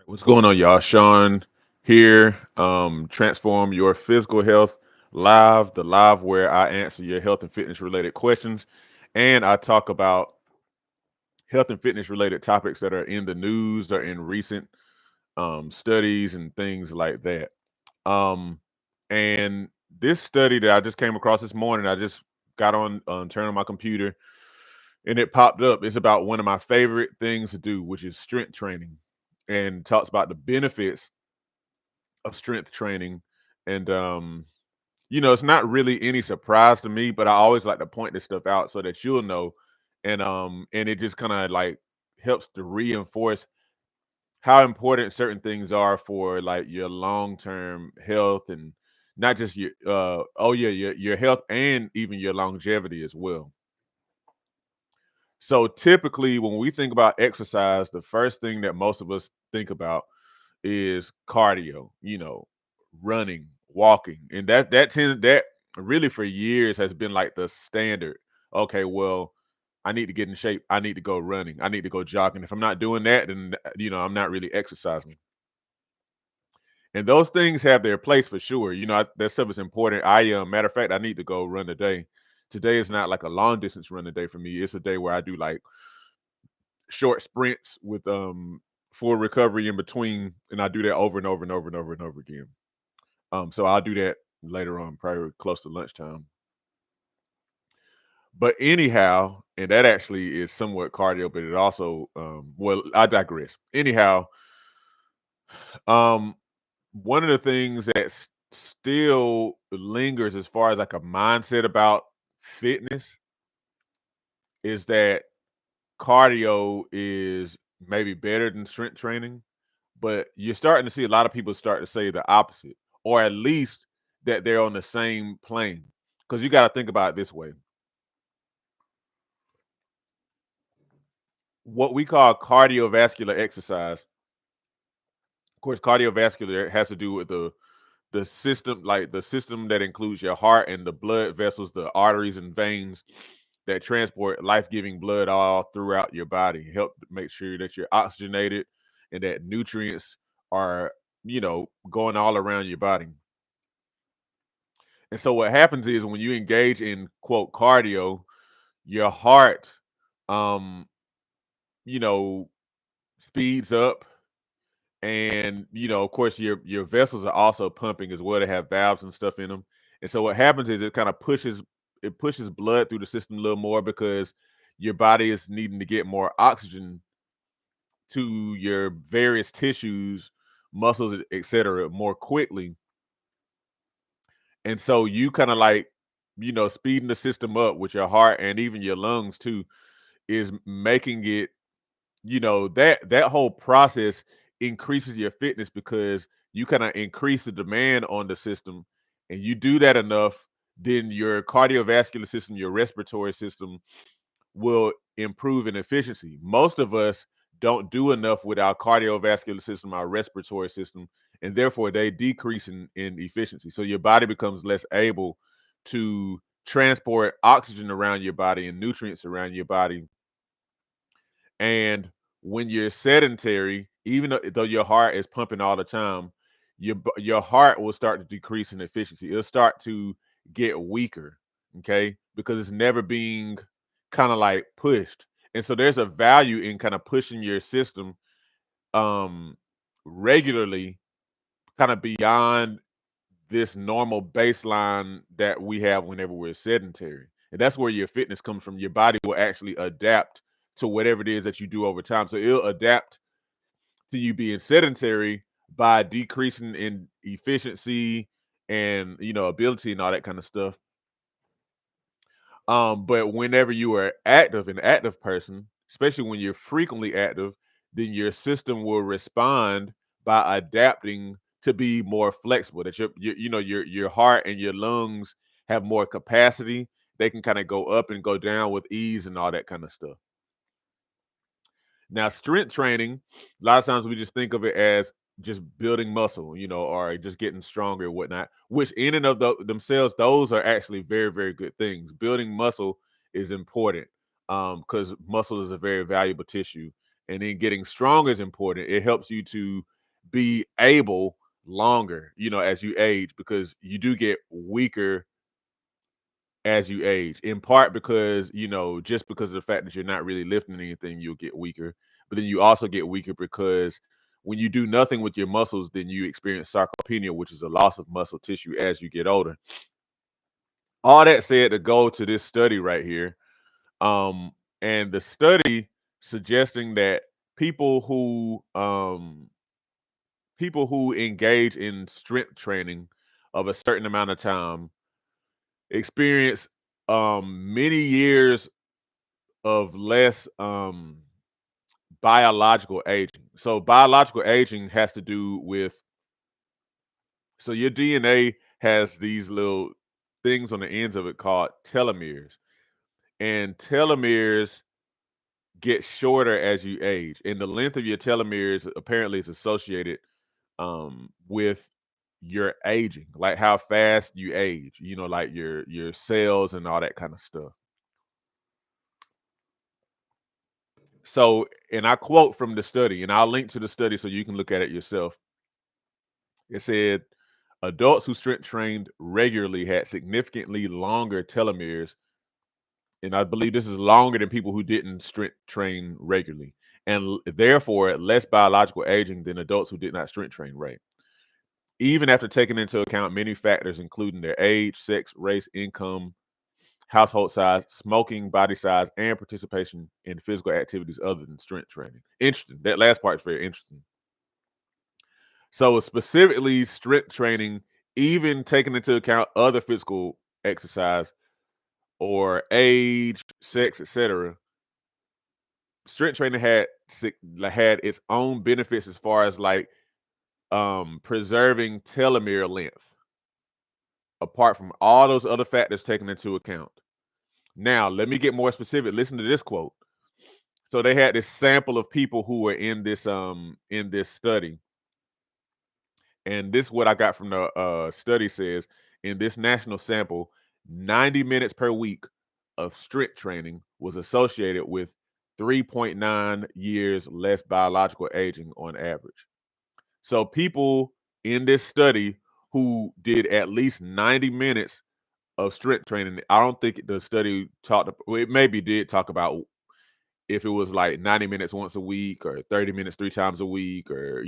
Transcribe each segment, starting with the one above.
What's going on, y'all? Sean here. Transform your physical health live, the live where I answer your health and fitness related questions, and I talk about health and fitness related topics that are in the news or in recent studies and things like that. Um, and this study that I just came across this morning, I just got on turned on my computer and it popped up. It's about one of my favorite things to do, which is strength training, and talks about the benefits of strength training. And it's not really any surprise to me, but I always like to point this stuff out so that you'll know. And it just kind of like helps to reinforce how important certain things are for like your long-term health, and not just your health and even your longevity as well. So typically when we think about exercise, the first thing that most of us think about is cardio, running, walking. And that really for years has been like the standard. Okay, well, I need to get in shape. I need to go running. I need to go jogging. If I'm not doing that, then I'm not really exercising. And those things have their place for sure. That stuff is important. Matter of fact, I need to go run today. Today is not like a long distance run today for me. It's a day where I do like short sprints with full recovery in between, and I do that over and over and over and over and over again. So I'll do that later on, probably close to lunchtime. But anyhow, and that actually is somewhat cardio, but it also, well, I digress. Anyhow, um, one of the things that still lingers as far as like a mindset about fitness is that cardio is maybe better than strength training, but you're starting to see a lot of people start to say the opposite, or at least that they're on the same plane. Because you got to think about it this way: what we call cardiovascular exercise. Of course, cardiovascular has to do with the system, like the system that includes your heart and the blood vessels, the arteries and veins that transport life-giving blood all throughout your body, help make sure that you're oxygenated and that nutrients are, going all around your body. And so what happens is when you engage in quote cardio, your heart, um, you know, speeds up, and of course your vessels are also pumping as well. They have valves and stuff in them. And so what happens is it pushes blood through the system a little more because your body is needing to get more oxygen to your various tissues, muscles, etc., more quickly. And so you kind of like, speeding the system up with your heart and even your lungs too, is making it, that whole process increases your fitness because you kind of increase the demand on the system. And you do that enough, then your cardiovascular system, your respiratory system will improve in efficiency. Most of us don't do enough with our cardiovascular system, our respiratory system, and therefore they decrease in efficiency. So your body becomes less able to transport oxygen around your body and nutrients around your body. And when you're sedentary, even though your heart is pumping all the time, your heart will start to decrease in efficiency. It'll start to get weaker, okay, because it's never being kind of like pushed. And so there's a value in kind of pushing your system um regularly, kind of beyond this normal baseline that we have whenever we're sedentary. And that's where your fitness comes from. Your body will actually adapt to whatever it is that you do over time. So it'll adapt to you being sedentary by decreasing in efficiency and ability and all that kind of stuff. But whenever you are active, an active person, especially when you're frequently active, then your system will respond by adapting to be more flexible. That your heart and your lungs have more capacity. They can kind of go up and go down with ease and all that kind of stuff. Now, strength training, a lot of times we just think of it as just building muscle, or just getting stronger and whatnot, which in and of themselves, those are actually very, very good things. Building muscle is important because muscle is a very valuable tissue. And then getting stronger is important. It helps you to be able longer, as you age, because you do get weaker as you age. In part because, just because of the fact that you're not really lifting anything, you'll get weaker. But then you also get weaker because when you do nothing with your muscles, then you experience sarcopenia, which is a loss of muscle tissue as you get older. All that said, to go to this study right here, um, and the study suggesting that people who um, people who engage in strength training of a certain amount of time experience many years of less biological aging. So biological aging has to do with, so your DNA has these little things on the ends of it called telomeres, and telomeres get shorter as you age, and the length of your telomeres apparently is associated with your aging, like how fast you age, like your cells and all that kind of stuff. So, and I quote from the study, and I'll link to the study so you can look at it yourself. It said adults who strength trained regularly had significantly longer telomeres, and I believe this is longer than people who didn't strength train regularly, and therefore less biological aging than adults who did not strength train, right? Even after taking into account many factors, including their age, sex, race, income, household size, smoking, body size, and participation in physical activities other than strength training. Interesting. That last part is very interesting. So, specifically, strength training, even taking into account other physical exercise or age, sex, etc., strength training had its own benefits as far as like preserving telomere length, apart from all those other factors taken into account. Now, let me get more specific. Listen to this quote. So they had this sample of people who were in this study, and this is what I got from the study says in this national sample, 90 minutes per week of strength training was associated with 3.9 years less biological aging on average. So people in this study who did at least 90 minutes of strength training, I don't think the study well, it maybe did talk about if it was like 90 minutes once a week or 30 minutes 3 times a week or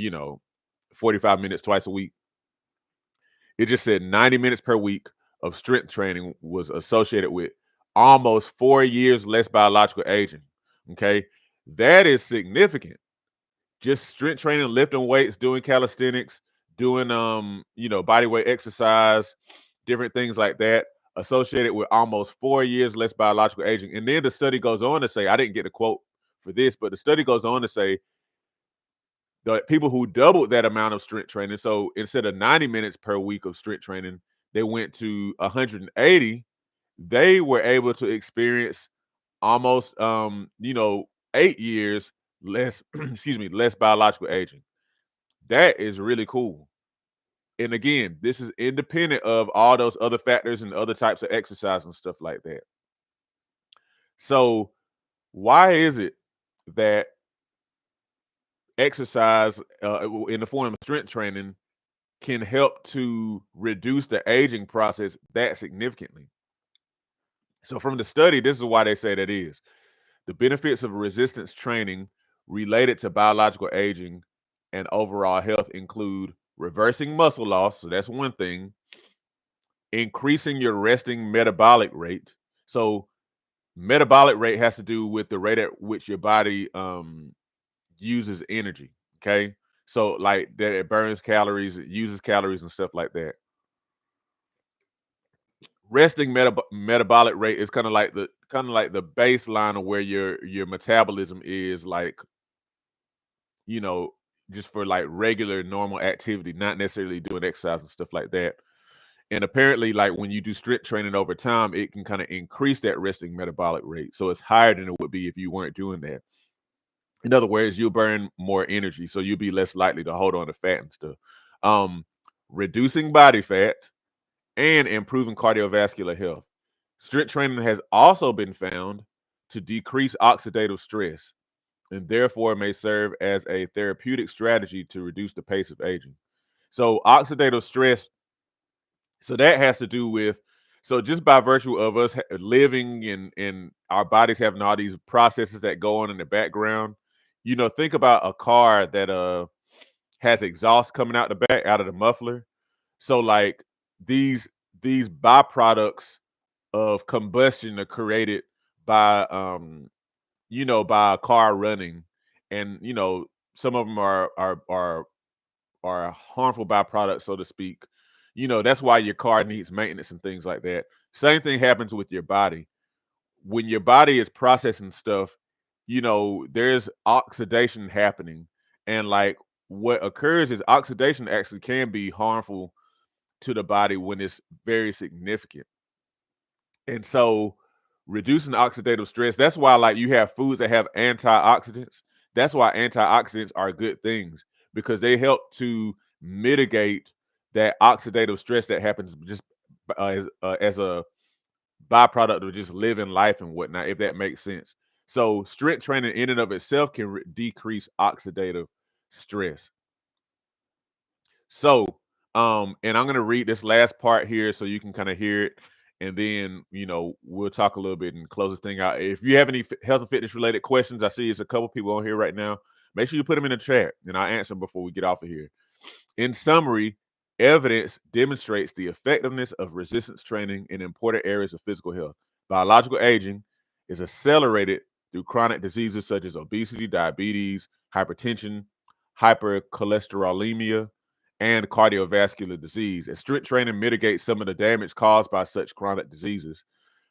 45 minutes twice a week. It just said 90 minutes per week of strength training was associated with almost 4 years less biological aging. Okay. That is significant. Just strength training, lifting weights, doing calisthenics, doing body weight exercise, different things like that, associated with almost 4 years less biological aging. And then the study goes on to say, I didn't get a quote for this, but the study goes on to say the people who doubled that amount of strength training, so instead of 90 minutes per week of strength training, they went to 180. They were able to experience almost 8 years less excuse me, less biological aging. That is really cool. And again, this is independent of all those other factors and other types of exercise and stuff like that. So why is it that exercise in the form of strength training can help to reduce the aging process that significantly? So from the study, this is why they say that is. The benefits of resistance training related to biological aging and overall health include reversing muscle loss, so that's one thing, increasing your resting metabolic rate. So metabolic rate has to do with the rate at which your body uses energy. Okay. So like that it burns calories, it uses calories and stuff like that. Resting metabolic rate is kind of like the baseline of where your metabolism is, like, you know, just for like regular normal activity, not necessarily doing exercise and stuff like that. And apparently, like when you do strength training over time, it can kind of increase that resting metabolic rate. So it's higher than it would be if you weren't doing that. In other words, you'll burn more energy, so you'll be less likely to hold on to fat and stuff. Um, Reducing body fat and improving cardiovascular health. Strength training has also been found to decrease oxidative stress. and therefore may serve as a therapeutic strategy to reduce the pace of aging. So oxidative stress, so that has to do with, so just by virtue of us living and our bodies having all these processes that go on in the background, think about a car that has exhaust coming out the back out of the muffler. So like these these byproducts of combustion are created by by a car running, and some of them are harmful byproducts, so to speak. That's why your car needs maintenance and things like that. Same thing happens with your body. When your body is processing stuff, there's oxidation happening. And like what occurs is oxidation actually can be harmful to the body when it's very significant. And so reducing oxidative stress, that's why like you have foods that have antioxidants. That's why antioxidants are good things, because they help to mitigate that oxidative stress that happens just as a byproduct of just living life and whatnot, if that makes sense. So strength training in and of itself can decrease oxidative stress. So, and I'm gonna read this last part here so you can kind of hear it, and then we'll talk a little bit and close this thing out. If you have any health and fitness related questions, I see it's a couple people on here right now. Make sure you put them in the chat, and I'll answer them before we get off of here. In summary, evidence demonstrates the effectiveness of resistance training in important areas of physical health. Biological aging is accelerated through chronic diseases such as obesity, diabetes, hypertension, hypercholesterolemia, and cardiovascular disease. And strength training mitigates some of the damage caused by such chronic diseases,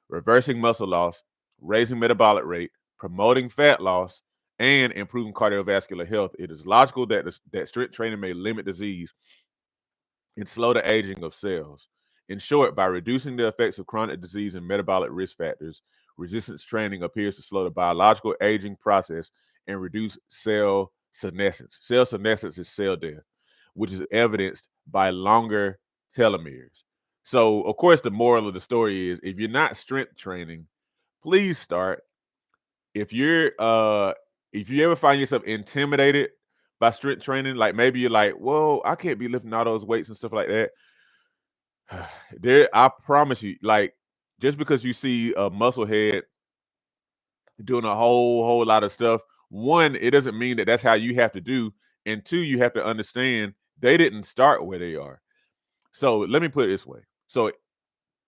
reversing muscle loss, raising metabolic rate, promoting fat loss, and improving cardiovascular health. It is logical that strength training may limit disease and slow the aging of cells. In short, by reducing the effects of chronic disease and metabolic risk factors, resistance training appears to slow the biological aging process and reduce cell senescence. Cell senescence is cell death, which is evidenced by longer telomeres. So, of course, the moral of the story is if you're not strength training, please start. If you're if you ever find yourself intimidated by strength training, like maybe you're like, whoa, I can't be lifting all those weights and stuff like that. There, I promise you, like, just because you see a muscle head doing a whole lot of stuff, one, it doesn't mean that that's how you have to do, and two, you have to understand they didn't start where they are. So let me put it this way. So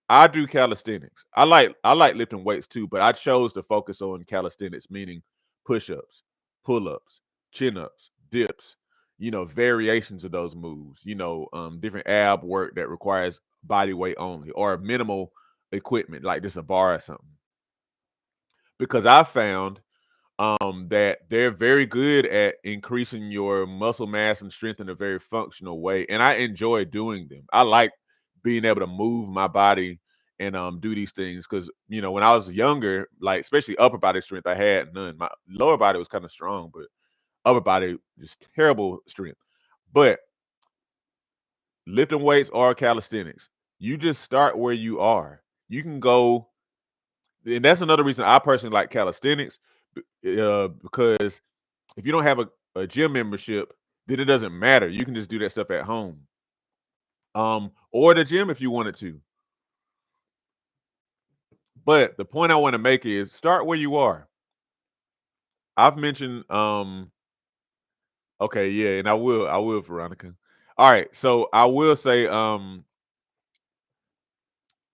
I do calisthenics. I like lifting weights too, but I chose to focus on calisthenics, meaning push-ups, pull-ups, chin-ups, dips, variations of those moves, different ab work that requires body weight only or minimal equipment, like just a bar or something. Because I found that they're very good at increasing your muscle mass and strength in a very functional way. And I enjoy doing them. I like being able to move my body and do these things because when I was younger, like especially upper body strength, I had none. My lower body was kind of strong, but upper body just terrible strength. But lifting weights or calisthenics, you just start where you are. You can go, and that's another reason I personally like calisthenics because if you don't have a gym membership, then it doesn't matter. You can just do that stuff at home. Or the gym if you wanted to. But the point I want to make is start where you are. I've mentioned okay, yeah, and I will, Veronica. All right, so I will say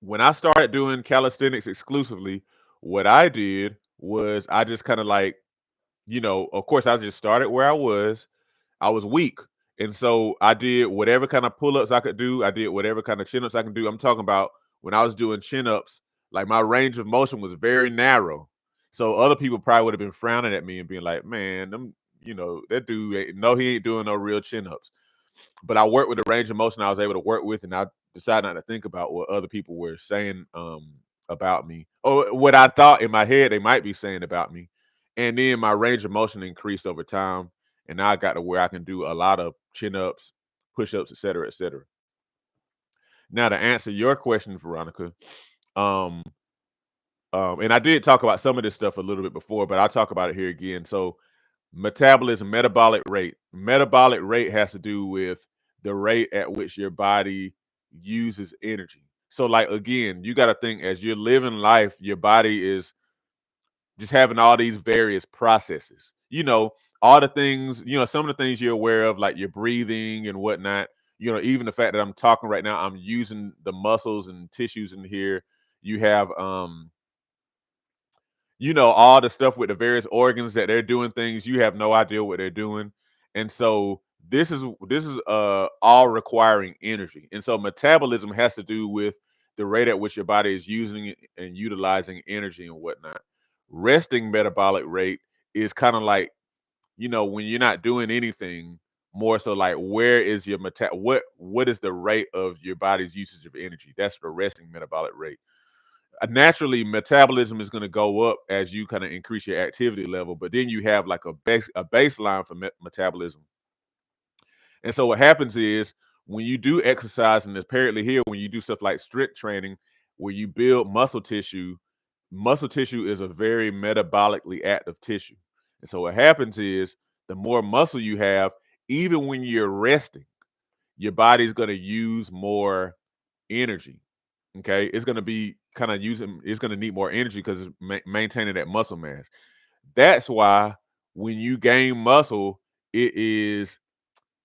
when I started doing calisthenics exclusively, what I did was I just kind of like, of course I just started where I was weak. And so I did whatever kind of pull-ups I could do. I did whatever kind of chin-ups I can do. I'm talking about when I was doing chin-ups, like my range of motion was very narrow. So other people probably would have been frowning at me and being like, man, that dude no, he ain't doing no real chin-ups. But I worked with the range of motion I was able to work with, and I decided not to think about what other people were saying about me or what I thought in my head they might be saying about me. And then my range of motion increased over time, and now I got to where I can do a lot of chin ups, push ups, et cetera, et cetera. Now to answer your question, Veronica, um, and I did talk about some of this stuff a little bit before, but I'll talk about it here again. So Metabolism, metabolic rate. Metabolic rate has to do with the rate at which your body uses energy. So, like again, you got to think as you're living life, your body is just having all these various processes. All the things, some of the things you're aware of, like your breathing and whatnot. Even the fact that I'm talking right now, I'm using the muscles and tissues in here. You have all the stuff with the various organs that they're doing things you have no idea what they're doing. And so this is all requiring energy. And so metabolism has to do with the rate at which your body is using it and utilizing energy and whatnot. Resting metabolic rate is kind of like, when you're not doing anything, more so like where is your what is the rate of your body's usage of energy. That's the resting metabolic rate. Naturally metabolism is going to go up as you kind of increase your activity level, but then you have like a baseline for metabolism. And so what happens is when you do exercise, and apparently here when you do stuff like strength training where you build muscle tissue is a very metabolically active tissue. And so what happens is the more muscle you have, even when you're resting, your body's going to use more energy. Okay, it's going to be kind of using. It's going to need more energy because it's maintaining that muscle mass. That's why when you gain muscle, it is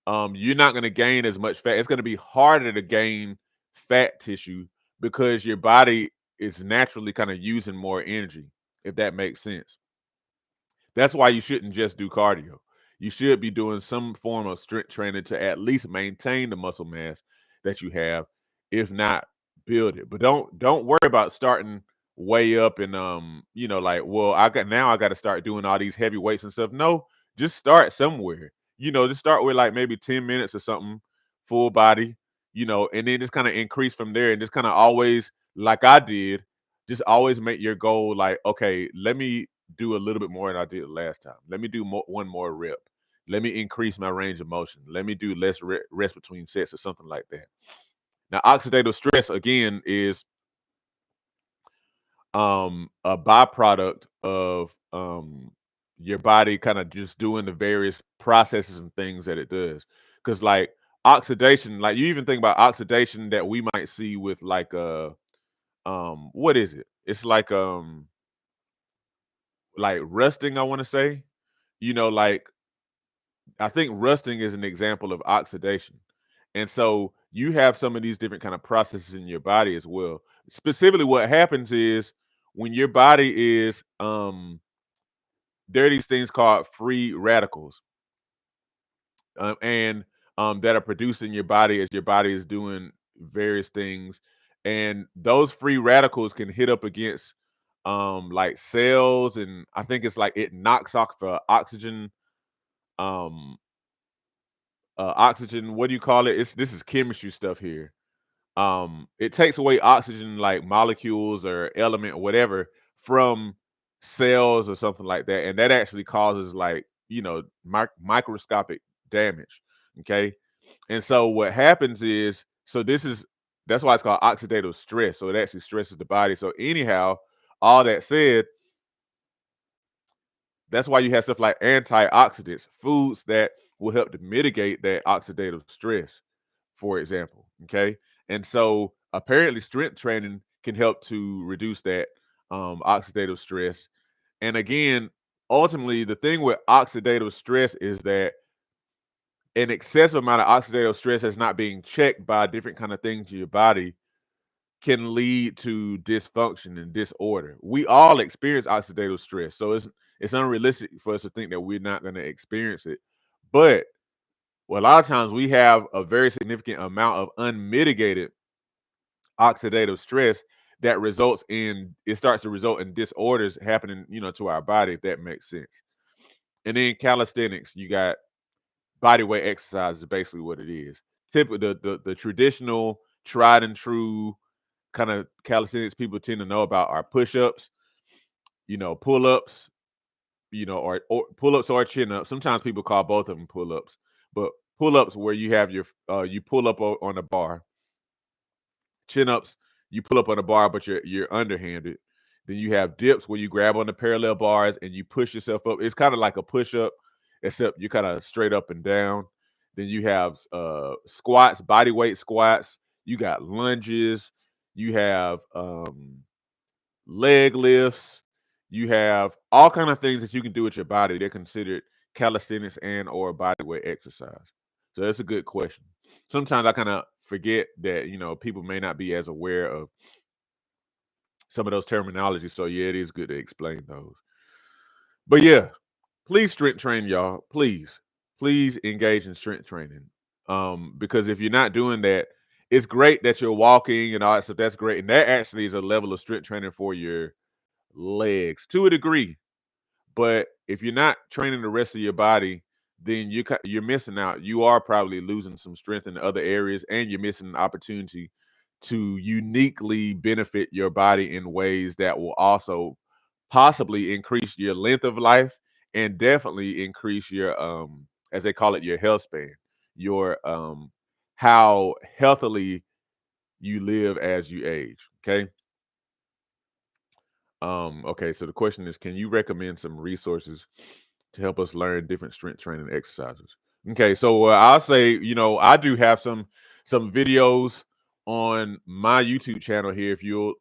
you're not going to gain as much fat. It's going to be harder to gain fat tissue because your body is naturally kind of using more energy. If that makes sense. That's why you shouldn't just do cardio. You should be doing some form of strength training to at least maintain the muscle mass that you have, if not build it. But don't worry about starting way up and like, well, I got to start doing all these heavy weights and stuff. No, just start somewhere. Just start with like maybe 10 minutes or something, full body, and then just kind of increase from there and just kind of always like I did, just always make your goal like, okay, let me do a little bit more than I did last time. Let me do one more rep. Let me increase my range of motion. Let me do less rest between sets or something like that. Now, oxidative stress again is a byproduct of your body kind of just doing the various processes and things that it does. Because like oxidation, like you even think about oxidation that we might see with like what is it? It's like rusting, I want to say. Like I think rusting is an example of oxidation. And so you have some of these different kind of processes in your body as well. Specifically, what happens is when your body is there are these things called free radicals, and that are produced in your body as your body is doing various things, and those free radicals can hit up against like cells, and I think it's like it knocks off oxygen um oxygen, what do you call it? This is chemistry stuff here. It takes away oxygen like molecules or element or whatever from cells or something like that, and that actually causes like microscopic damage. Okay, and so what happens is, that's why it's called oxidative stress. So it actually stresses the body. So anyhow, all that said, that's why you have stuff like antioxidants, foods that will help to mitigate that oxidative stress, for example. Okay. And so apparently strength training can help to reduce that oxidative stress. And again, ultimately, the thing with oxidative stress is that an excessive amount of oxidative stress that's not being checked by different kind of things in your body can lead to dysfunction and disorder. We all experience oxidative stress, so it's unrealistic for us to think that we're not going to experience it. But well, a lot of times we have a very significant amount of unmitigated oxidative stress that results in it starts to result in disorders happening, to our body, if that makes sense. And then calisthenics, you got body weight exercise is basically what it is. Typically, the traditional, tried and true kind of calisthenics people tend to know about are push-ups, pull-ups, or pull-ups or chin-ups. Sometimes people call both of them pull-ups, but pull-ups where you have you pull up on a bar. Chin-ups, you pull up on a bar, but you're underhanded. Then you have dips where you grab on the parallel bars and you push yourself up. It's kind of like a push-up. except you're kind of straight up and down. Then you have squats, body weight squats. You got lunges. You have leg lifts. You have all kind of things that you can do with your body. They're considered calisthenics and or body weight exercise. So that's a good question. Sometimes I kind of forget that people may not be as aware of some of those terminologies. So yeah, it is good to explain those. But yeah, please strength train, y'all. Please engage in strength training. Because if you're not doing that, it's great that you're walking and all that stuff. That's great, and that actually is a level of strength training for your legs to a degree. But if you're not training the rest of your body, then you're missing out. You are probably losing some strength in other areas, and you're missing an opportunity to uniquely benefit your body in ways that will also possibly increase your length of life and definitely increase your as they call it, your health span, your how healthily you live as you age. Okay. Okay, so the question is, can you recommend some resources to help us learn different strength training exercises? Okay, so I'll say, I do have some videos on my YouTube channel here. If you'll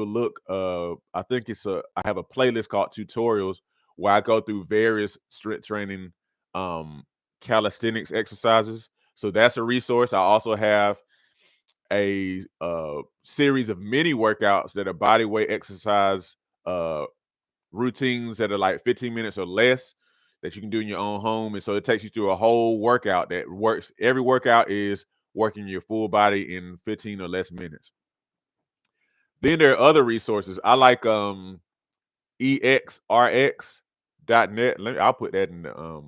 look, I think I have a playlist called tutorials where I go through various strength training um calisthenics exercises. So that's a resource. I also have a series of mini workouts that are body weight exercise uh routines that are like 15 minutes or less that you can do in your own home. And so it takes you through a whole workout that works. Every workout is working your full body in 15 or less minutes. Then there are other resources. I like exrx.net. I'll put that in the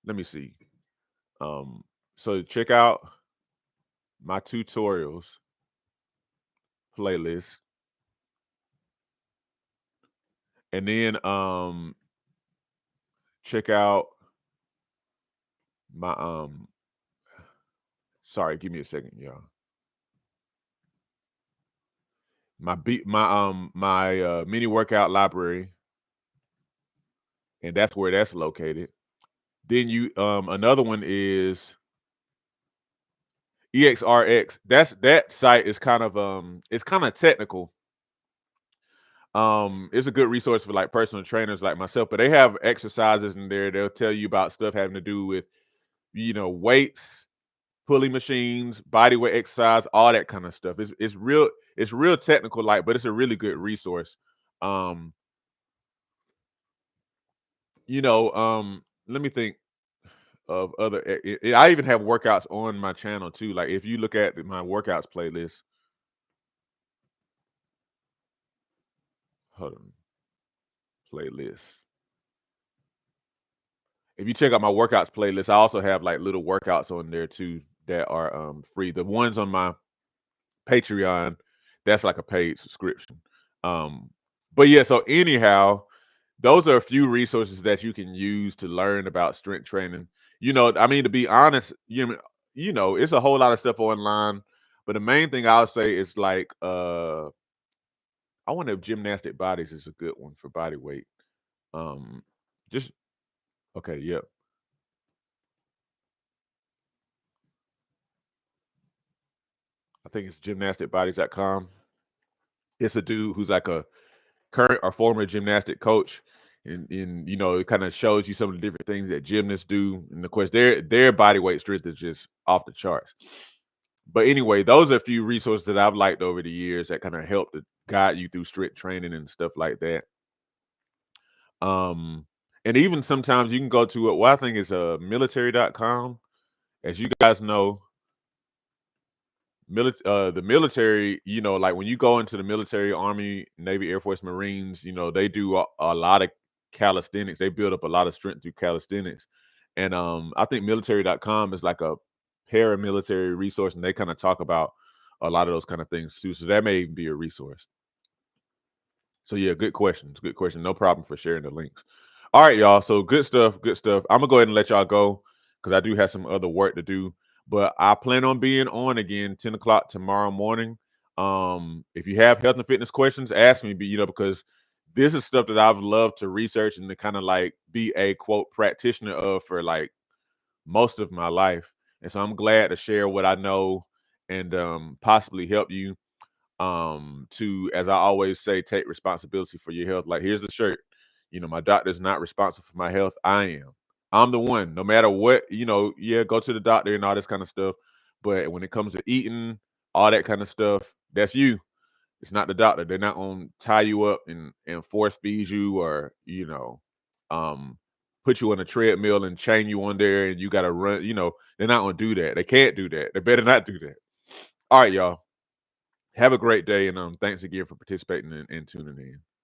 let me see. Um so check out my tutorials playlist. And then check out my sorry, give me a second, y'all. My mini workout library, and that's where that's located. Then you another one is EXRX. That site is kind of it's kind of technical. It's a good resource for like personal trainers like myself, but they have exercises in there. They'll tell you about stuff having to do with weights, pulley machines, body weight exercise, all that kind of stuff. It's real technical, like, but it's a really good resource. Um, let me think of other. I even have workouts on my channel too. Like if you look at my workouts playlist, hold on, playlist. If you check out my workouts playlist, I also have like little workouts on there too that are free. The ones on my Patreon, that's like a paid subscription. Um, but yeah, so anyhow, those are a few resources that you can use to learn about strength training. I mean, to be honest, it's a whole lot of stuff online, but the main thing I'll say is like I wonder if gymnastic bodies is a good one for body weight. Um just okay, yep. I think it's gymnasticbodies.com. It's a dude who's like a current or former gymnastic coach, and it kind of shows you some of the different things that gymnasts do, and of course their body weight strength is just off the charts. But anyway, those are a few resources that I've liked over the years that kind of help to guide you through strength training and stuff like that. um and even sometimes you can go to what I think is military.com. As you guys know, the military, like when you go into the military, Army, Navy, Air Force, Marines, they do a lot of calisthenics. They build up a lot of strength through calisthenics. And I think military.com is like a paramilitary resource, and they kind of talk about a lot of those kind of things too. So that may even be a resource. So yeah, good questions. Good question. No problem for sharing the links. All right, y'all. So good stuff. Good stuff. I'm gonna go ahead and let y'all go because I do have some other work to do. But I plan on being on again 10 o'clock tomorrow morning. If you have health and fitness questions, ask me. Because this is stuff that I've loved to research and to kind of like be a quote practitioner of for like most of my life. And so I'm glad to share what I know and possibly help you to, as I always say, take responsibility for your health. Like, here's the shirt. My doctor's not responsible for my health. I am. I'm the one. No matter what, yeah, go to the doctor and all this kind of stuff. But when it comes to eating, all that kind of stuff, that's you. It's not the doctor. They're not gonna tie you up and force feed you or, um, put you on a treadmill and chain you on there and you gotta run, they're not gonna do that. They can't do that. They better not do that. All right, y'all. Have a great day and thanks again for participating and tuning in.